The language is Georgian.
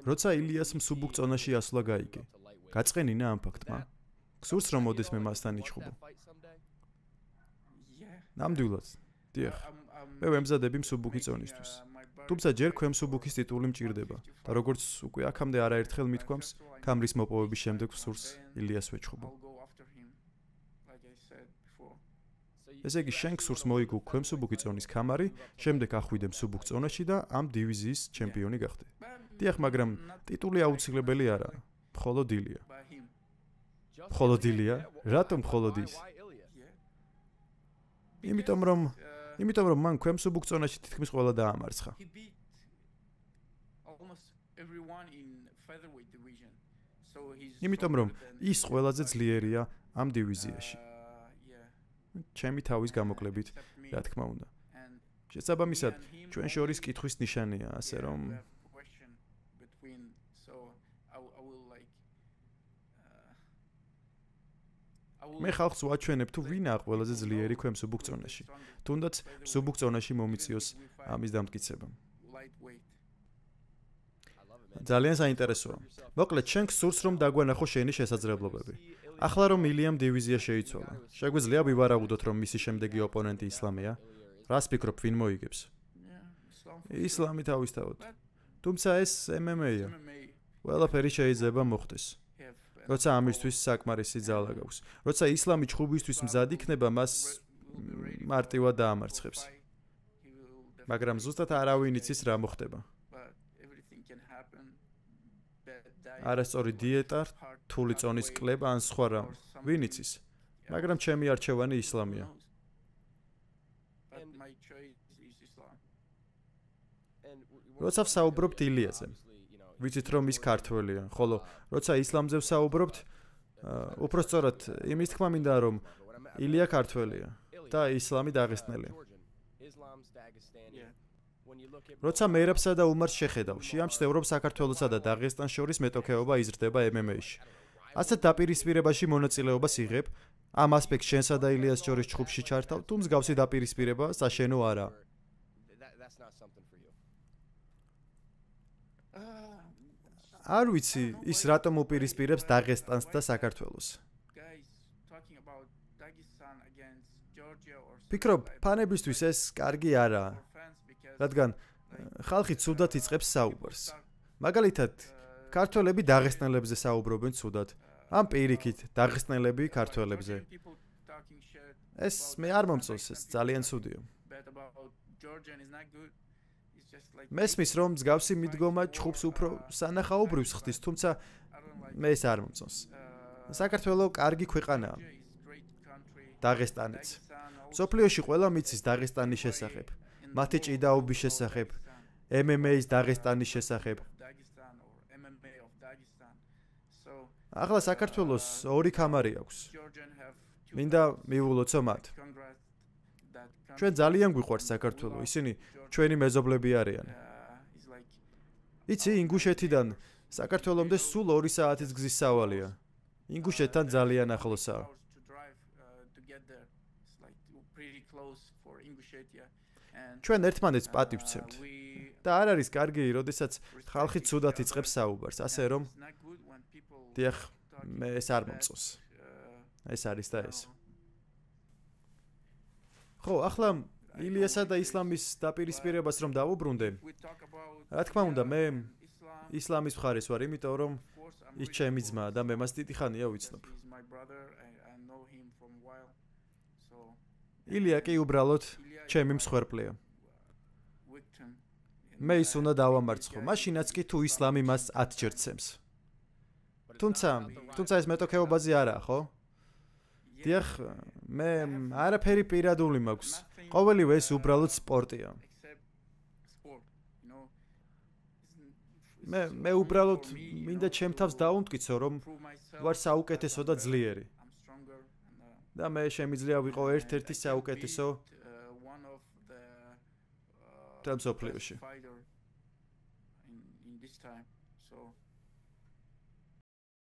როცა ილიას მსუბუქ წონაში ასვლა გაიგე, გაწყენინა ამ ფაქტმა. გსურს რომ მოდესმე მასთან იჩხუბო. ნამდვილად, დიახ. მე ვემზადები მსუბუქი წონისთვის. თუმცა ჯერ ქვემსუბუქის ტიტული მჭირდება და როგორც უკვე აქამდე არაერთხელ მithქვამს, ქამრის მოპოვების შემდეგ სურს ილიას ვეჩხუბო. ესე იგი, შენ გსურს მოიგო ქვემსუბუქი წონის ქამარი, შემდეგ ახვიდე მსუბუქ წონაში და ამ დივიზიის ჩემპიონი გახდე. დიახ, მაგრამ ტიტული აუცილებელი არაა, მხოლოდ ილია. მხოლოდ ილია? რატომ მხოლოდ ის? იმიტომ რომ მან ქვემსუბუქ წონაში თითქმის ყველა დაამარცხა. იმიტომ რომ ის ყველაზე ძლიერია ამ დივიზიაში. ჩემი თავის გამოკლებით, რა თქმა უნდა. შესაბამისად, ჩვენ შორის კითხვის ნიშანია, ასე რომ მე ხალხს ვაჩვენებ თუ ვინაა ყველაზე ძლიერი ქვემსუბუქ წონაში. თუნდაც მსუბუქ წონაში მომიწიოს ამის დამტკიცება. ძალიან საინტერესოა. მოკლედ, შენ გსურს რომ დაგვანახო შენი შესაძლებლობები. ახლა რომ ილიამ დივიზია შეიცვალა, შეგვიძლია ვივარაუდოთ რომ მისი შემდეგი ოპონენტი ისლამია? რას ფიქრობ, ვინ მოიგებს? ისლამი თავისთავად. თუმცა ეს MMA-ია. ყველაფერი შეიძლება მოხდეს. როცა ამისთვის საკმარისი ძალა გაქვს. როცა ისლამი ჩხუბისთვის მზად იქნება, მას მარტივად დაამარცხებს. მაგრამ ზუსტად არავინ იცის რა მოხდება. არასწორი დიეტა, რთული წონის კლება ან სხვა რამ. ვინ იცის? მაგრამ ჩემი არჩევანი ისლამია. როცა ვსაუბრობთ ილიაზე, ვიცით რომ ის ქართველია, ხოლო როცა ისლამზე ვსაუბრობთ, უფრო სწორად იმის თქმა მინდა რომ ილია ქართველია და ისლამი დაღესტნელია. როცა მერაბსა და უმარს შეხედავ, შეამჩნევ რომ საქართველოსა და დაღესტანს შორის მეტოქეობა იზრდება MMA-ში. ასეთ დაპირისპირებაში მონაწილეობას იღებ, ამ ასპექტს შენსა და ილიას შორის ჩხუბში ჩართავ, თუ მსგავსი დაპირისპირება საშენო არა. არ ვიცი, ის რატომ უპირისპირებს დაღესტანს და საქართველოს. ფიქრობ, ფანებისთვის ეს კარგი არაა. რადგან ხალხი ცუდად იწყებს საუბარს. მაგალითად, ქართველები დაღესტნელებზე საუბრობენ ცუდად. ამ პირიქით, დაღესტნელები ქართველებზე. ეს მე არ მომწონს, ეს ძალიან ცუდია. მესმის რომ მსგავსი მიდგომა ჩხუბს უფრო სანახაობრივს ხდის, თუმცა მე ეს არ მომწონს. საქართველო კარგი ქვეყანაა. დაღესტანიც. მსოფლიოში ყველა მიცის დაღესტანის შესახებ. მათი ჭიდაობის შესახებ, MMA-ის დაღესტანის შესახებ. ახლა საქართველოს ორი ქამარი აქვს. მინდა მივულოცო მათ. ჩვენ ძალიან გვიყვარს საქართველო, ისინი ჩვენი მეზობლები არიან. იცი, ინგუშეთიდან საქართველომდე სულ 2 საათის გზის სავალია. ინგუშეთთან ძალიან ახლოსაა. ჩვენ ერთმანეთს პატივს ვცემთ. და არ არის კარგი, როდესაც ხალხი ცუდად იწყებს საუბარს, ასე რომ დიახ, მე ეს არ მომწონს. ეს არის და ეს. ხო, ახლა ილიასა და ისლამის დაპირისპირებას რომ დავუბრუნდე, რა თქმა უნდა, მე ისლამის მხარეს ვარ, იმიტომ რომ ის ჩემი ძმაა და მე მას დიდი ხანია ვიცნობ. ილია კი უბრალოდ ჩემი მსხვერპლია. მე ის უნდა დავამარცხო, მაშინაც კი თუ ისლამი მას 10 ჯერ ცემს. თუმცა ეს მეტოქეობაზე არაა, ხო? დიახ, მე არაფერი პირადული მაქვს. ყოველივე ეს უბრალოდ სპორტია. მე უბრალოდ მინდა ჩემ თავს დავუმტკიცო, რომ ვარ საუკეთესო და ძლიერი. და მე შემიძლია ვიყო ერთ-ერთი საუკეთესო და მსოფლიოში.